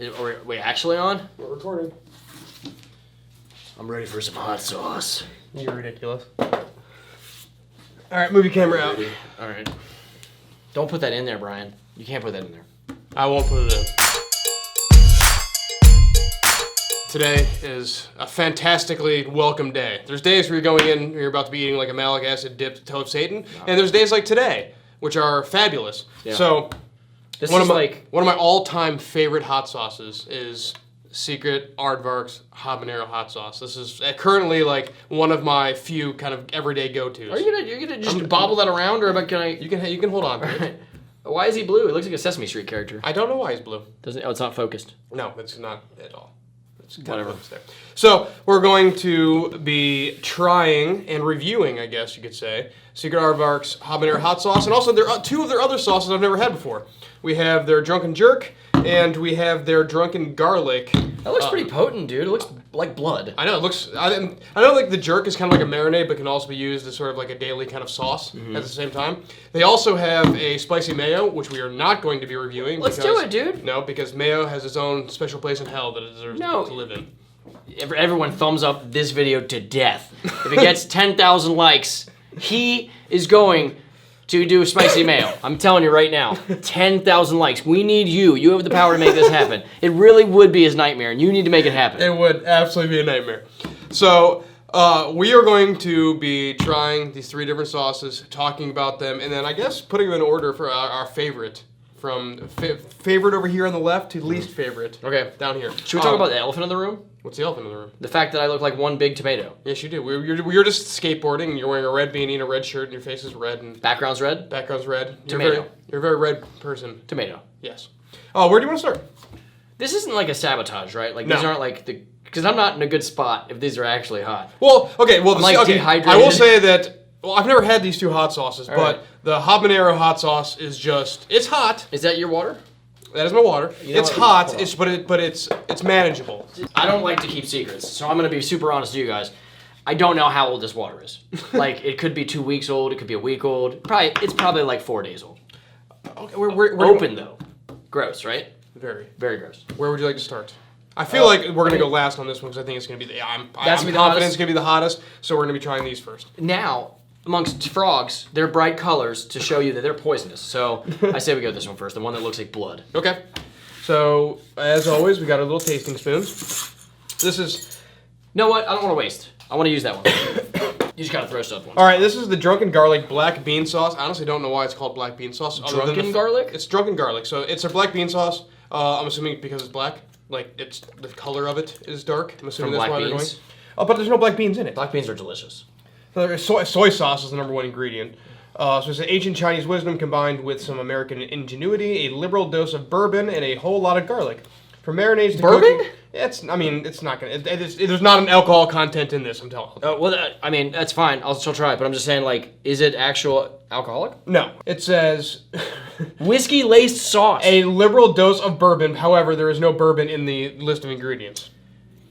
Are we actually on? We're recording. I'm ready for some hot sauce. You're ridiculous. Alright, move your camera out. Alright. Don't put that in there, Brian. You can't put that in there. I won't put it in. Today is a fantastically welcome day. There's days where you're going in, you're about to be eating like a malic acid dipped toe of Satan, and there's days like today, which are fabulous. Yeah. So, This one is of like my all-time favorite hot sauces is Secret Aardvark's habanero hot sauce. This is currently like one of my few kind of everyday go-tos. you're gonna just bobble that around, or can I? You can hold on to it. Right. Why is he blue? It looks like a Sesame Street character. I don't know why he's blue. Doesn't? Oh, it's not focused. No, it's not at all. It's Whatever. There. So we're going to be trying and reviewing, I guess you could say, Secret Aardvark's habanero hot sauce, and also there are two of their other sauces I've never had before. We have their drunken jerk, and we have their drunken garlic. That looks pretty potent, dude. It looks like blood. I know it looks. I know like the jerk is kind of like a marinade, but can also be used as sort of like a daily kind of sauce at the same time. They also have a spicy mayo, which we are not going to be reviewing. Let's do it, dude. No, because mayo has its own special place in hell that it deserves to live in. Everyone thumbs up this video to death. If it gets 10,000 likes, he is going to do spicy mayo. I'm telling you right now, 10,000 likes. We need you. You have the power to make this happen. It really would be his nightmare, and you need to make it happen. It would absolutely be a nightmare. So we are going to be trying these three different sauces, talking about them, and then I guess putting them in order for our favorite. From favorite over here on the left to least favorite. Okay. Down here. Should we talk about the elephant in the room? What's the elephant in the room? The fact that I look like one big tomato. Yes, you do. You're just skateboarding, and you're wearing a red beanie and a red shirt, and your face is red, and Background's red? background's red. Tomato. You're a very red person. Tomato. Yes. Oh, where do you want to start? This isn't like a sabotage, right? Like, No. these aren't like the... Because I'm not in a good spot if these are actually hot. Well, okay. Well, dehydrated. I will say that. Well, I've never had these two hot sauces, but right. the habanero hot sauce is just—it's hot. Is that your water? That is my water. You know It's what? hot. But it's manageable. I don't like to keep secrets, so I'm going to be super honest with you guys. I don't know how old this water is. Like, it could be 2 weeks old. It could be a week old. It's probably like 4 days old. Okay, we're Open, though. Gross, right? Very. Very gross. Where would you like to start? I feel like we're gonna go last on this one because I think it's gonna be I'm confident it's gonna be the hottest. So we're gonna be trying these first. Now, amongst frogs, they're bright colors to show you that they're poisonous. So I say we go this one first, the one that looks like blood. Okay. So as always, we got our little tasting spoons. This is. You know what? I don't want to waste. I want to use that one. You just gotta throw stuff once. All right, this is the drunken garlic black bean sauce. I honestly don't know why it's called black bean sauce. Drunken garlic? It's drunken garlic. So it's a black bean sauce. I'm assuming because it's black. Like it's the color of it is dark. I'm assuming From that's black why they're beans? going. Oh, but there's no black beans in it. Black beans are delicious. Soy sauce is the number one ingredient. So it's an ancient Chinese wisdom combined with some American ingenuity, a liberal dose of bourbon, and a whole lot of garlic. For marinades to Bourbon? cooking, it's not gonna. There's not an alcohol content in this. I'm telling you. Well, I mean, that's fine. I'll still try it, but I'm just saying, like, is it actual alcoholic? No, it says Whiskey-laced sauce. a liberal dose of bourbon. However, there is no bourbon in the list of ingredients.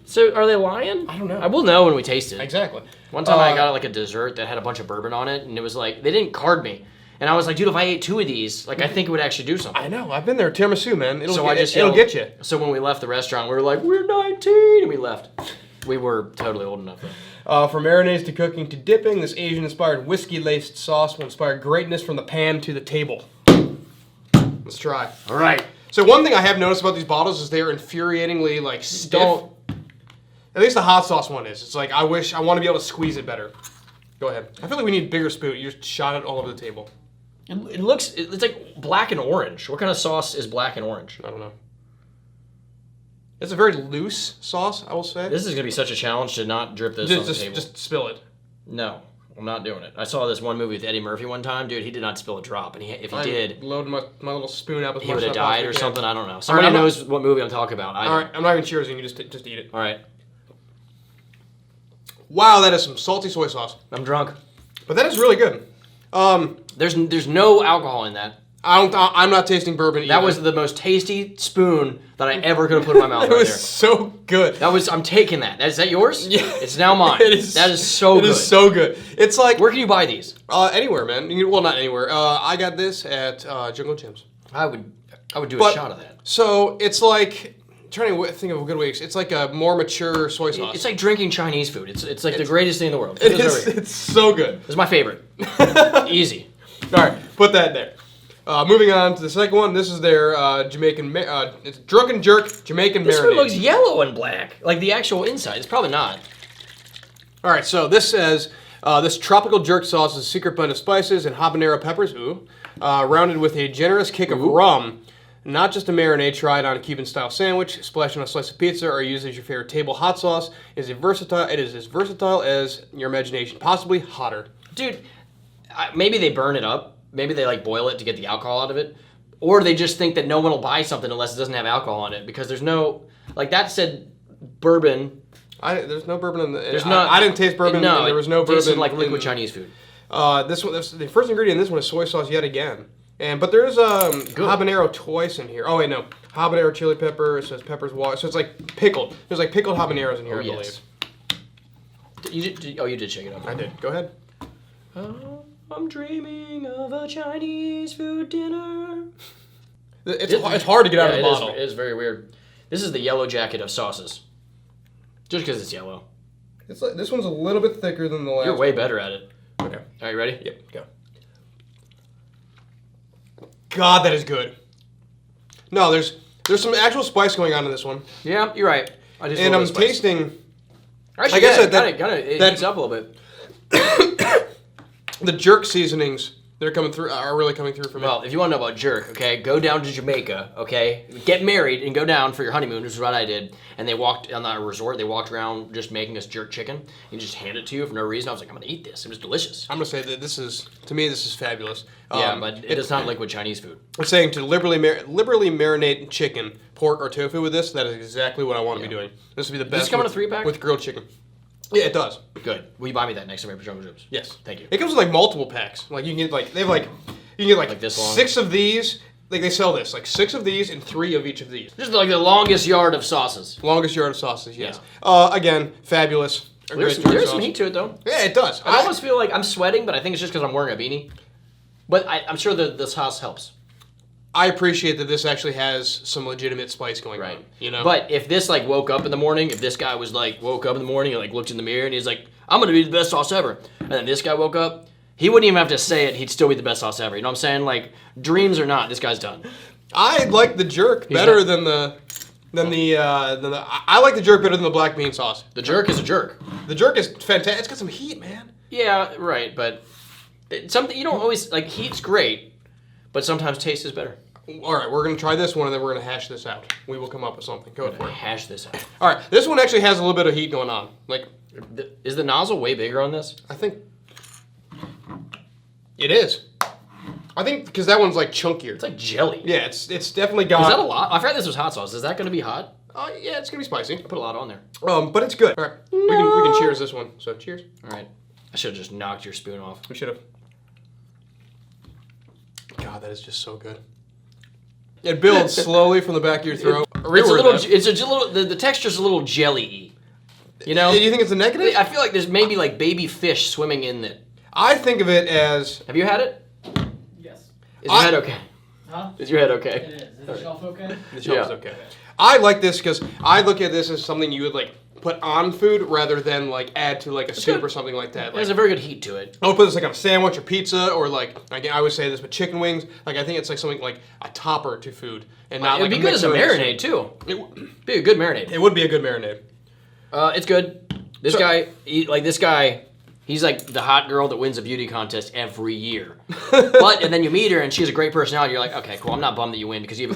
So, are they lying? I don't know. I will know when we taste it. Exactly. One time I got like a dessert that had a bunch of bourbon on it, and it was like, they didn't card me. And I was like, dude, if I ate 2 of these, like, I think it would actually do something. I know. I've been there. Tiramisu, man. It'll yelled, get you. So when we left the restaurant, we were like, we're 19, and we left. We were totally old enough though. From marinades to cooking to dipping, this Asian-inspired whiskey-laced sauce will inspire greatness from the pan to the table. Let's try. All right. So one thing I have noticed about these bottles is they are infuriatingly like stiff. At least the hot sauce one is. It's like I want to be able to squeeze it better. Go ahead. I feel like we need bigger spoon. You just shot it all over the table. It's like black and orange. What kind of sauce is black and orange? I don't know. It's a very loose sauce, I will say. This is gonna be such a challenge to not drip this on the table. Just spill it. No, I'm not doing it. I saw this one movie with Eddie Murphy one time, dude. He did not spill a drop, and if he did, Load my little spoon up. he would have died or something. I don't know. Somebody knows what movie I'm talking about. All right, I'm not even cheersing. You just eat it. All right. Wow, that is some salty soy sauce. I'm drunk. But that is really good. There's no alcohol in that. I'm not tasting bourbon either. That was the most tasty spoon that I ever could have put in my mouth. It was so good. I'm taking that. Is that yours? Yeah. It's now mine. That is so good. It is so good. It's like where can you buy these? Anywhere, man. Well, not anywhere. I got this at Jungle Gyms. I would do a shot of that. So it's like trying to think of a good way. It's like a more mature soy sauce. It's like drinking Chinese food. It's like the greatest thing in the world. It is. It's so good. It's my favorite. Easy. All right, put that there. Moving on to the second one. This is their Jamaican. It's Drunken Jerk Jamaican This marinade. one looks yellow and black, like the actual inside. It's probably not. All right, so this says this tropical jerk sauce is a secret blend of spices and habanero peppers. Ooh, rounded with a generous kick of rum. Not just a marinade, try it on a Cuban-style sandwich, splash on a slice of pizza, or use as your favorite table hot sauce. It is as versatile as your imagination, possibly hotter. Dude, maybe they burn it up. Maybe they like boil it to get the alcohol out of it. Or they just think that no one will buy something unless it doesn't have alcohol in it. Because there's no, like that said bourbon. There's no bourbon in the. There's no. I didn't taste bourbon. No, and there was no bourbon. Tasted like liquid Chinese food. The first ingredient in this one is soy sauce yet again. But there's habanero twice in here. Oh wait, no, habanero chili pepper. It says peppers water. So it's like pickled. There's like pickled habaneros in here, I believe. You did shake it up. I did. Go ahead. I'm dreaming of a Chinese food dinner. It's hard to get out of the bottle. It is very weird. This is the yellow jacket of sauces. Just because it's yellow. It's like, this one's a little bit thicker than the last. You're way better at it. Okay. All right, ready? Yep. Go. God, that is good. No, there's some actual spice going on in this one. Yeah, you're right. And I'm tasting. Actually, I guess it heats up a little bit. The jerk seasonings are really coming through for me. Well, if you want to know about jerk, okay, go down to Jamaica, okay, get married and go down for your honeymoon, which is what I did. And they walked on that resort. They walked around just making us jerk chicken and just hand it to you for no reason. I was like, I'm gonna eat this. It was delicious. I'm gonna say that this is fabulous. Yeah, but it's not liquid Chinese food. I'm saying to liberally marinate chicken, pork, or tofu with this. That is exactly what I want to be doing. This would be the best. Does this come in a 3-pack? With grilled chicken. Yeah, it does. Good. Will you buy me that next time for jungle chips? Yes. Thank you. It comes with like multiple packs. Like you can get you can get like this long? 6 of these. Like they sell this, like 6 of these and 3 of each of these. This is like the longest yard of sauces. Longest yard of sauces, yes. Again, fabulous. There's some heat to it though. Yeah, it does. I almost feel like I'm sweating, but I think it's just because I'm wearing a beanie. But I'm sure the sauce helps. I appreciate that this actually has some legitimate spice going on. You know. But if this like woke up in the morning, if this guy was like woke up in the morning and like looked in the mirror and he's like, I'm gonna be the best sauce ever, and then this guy woke up, he wouldn't even have to say it. He'd still be the best sauce ever. You know what I'm saying? Like dreams or not, this guy's done. I like the jerk better than the. I like the jerk better than the black bean sauce. The jerk is a jerk. The jerk is fantastic. It's got some heat, man. Yeah, right. But something you don't always like. Heat's great, but sometimes taste is better. All right, we're gonna try this one and then we're gonna hash this out. We will come up with something. Go for it. Hash this out. All right, this one actually has a little bit of heat going on. Like, is the nozzle way bigger on this? I think it is. I think because that one's like chunkier. It's like jelly. Yeah, it's definitely got. Is that a lot? I forgot this was hot sauce. Is that gonna be hot? Yeah, it's gonna be spicy. Put a lot on there. But it's good. All right, we can cheers this one. So cheers. All right. I should have just knocked your spoon off. We should have. God, that is just so good. It builds slowly from the back of your throat. The texture's a little jelly-y. You know? Do you think it's a negative? I feel like there's maybe like baby fish swimming in it. I think of it as. Have you had it? Yes. Is your head okay? Huh? Is your head okay? It is. Is the shelf okay? The shelf is okay. I like this because I look at this as something you would like put on food rather than like add to like a soup or something like that. There's a very good heat to it. I would put this like on a sandwich or pizza or like I would say this with chicken wings. Like I think it's like something like a topper to food and not It'd like be good as a marinade too. It'd be a good marinade. It would be a good marinade. It's good. This guy, he's like the hot girl that wins a beauty contest every year. And then you meet her and she has a great personality. You're like, okay, cool. I'm not bummed that you win because you're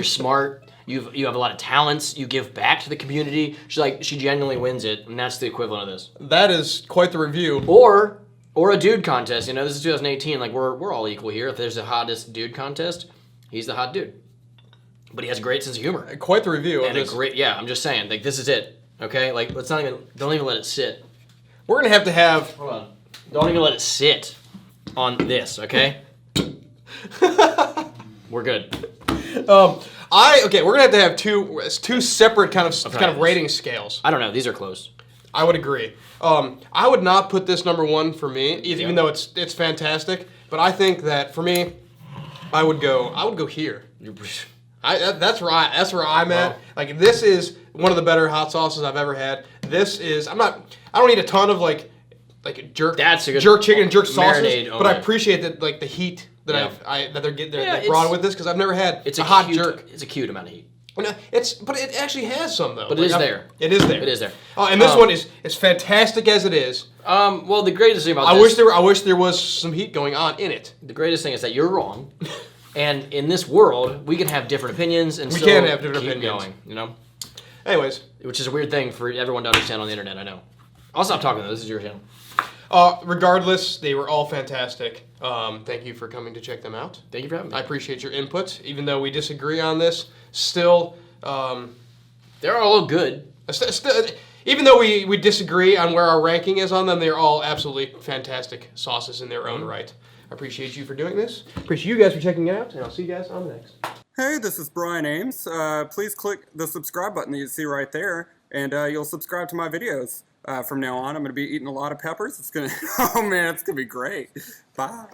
smart. You have a lot of talents. You give back to the community. She genuinely wins it, and that's the equivalent of this. That is quite the review. Or a dude contest. You know, this is 2018. Like we're all equal here. If there's a hottest dude contest, he's the hot dude. But he has a great sense of humor. Quite the review. And I'm just saying, like this is it. Okay, like don't even let it sit. We're gonna have to have. Hold on. Don't even let it sit on this. Okay. We're good. We're gonna have to have two separate kind of rating scales. I don't know. These are close. I would agree. I would not put this number 1 for me, even though it's fantastic. But I think that for me, I would go here. That's where I'm at. Wow. Like this is one of the better hot sauces I've ever had. This is I don't eat a ton of like jerk That's a good jerk chicken and jerk sauces, marinade but I only. appreciate that like the heat that Yeah. that they're getting Yeah, they brought it's- with this because I've never had It's a hot cute, jerk. It's a cute amount of heat. But it actually has some though. But it is there. It is there. It is there. Oh, and this one is as fantastic as it is. Well, the greatest thing about I this, wish there was some heat going on in it. the greatest thing is that you're wrong, and in this world, we can have different opinions and We still can have different keep opinions. going. You know, Anyways, which is a weird thing for everyone to understand on the internet. I know. I'll stop talking though. This is your channel. regardless, they were all fantastic. Thank you for coming to check them out. Thank you for having me. I appreciate your input, even though we disagree on this. Still, They're all good. even though we disagree on where our ranking is on them, they're all absolutely fantastic sauces in their own right. I appreciate you for doing this. Appreciate you guys for checking it out, and I'll see you guys on the next. Hey, this is Brian Ames. Please click the subscribe button that you see right there, and you'll subscribe to my videos. From now on, I'm going to be eating a lot of peppers. It's going to, oh man, it's going to be great. Bye.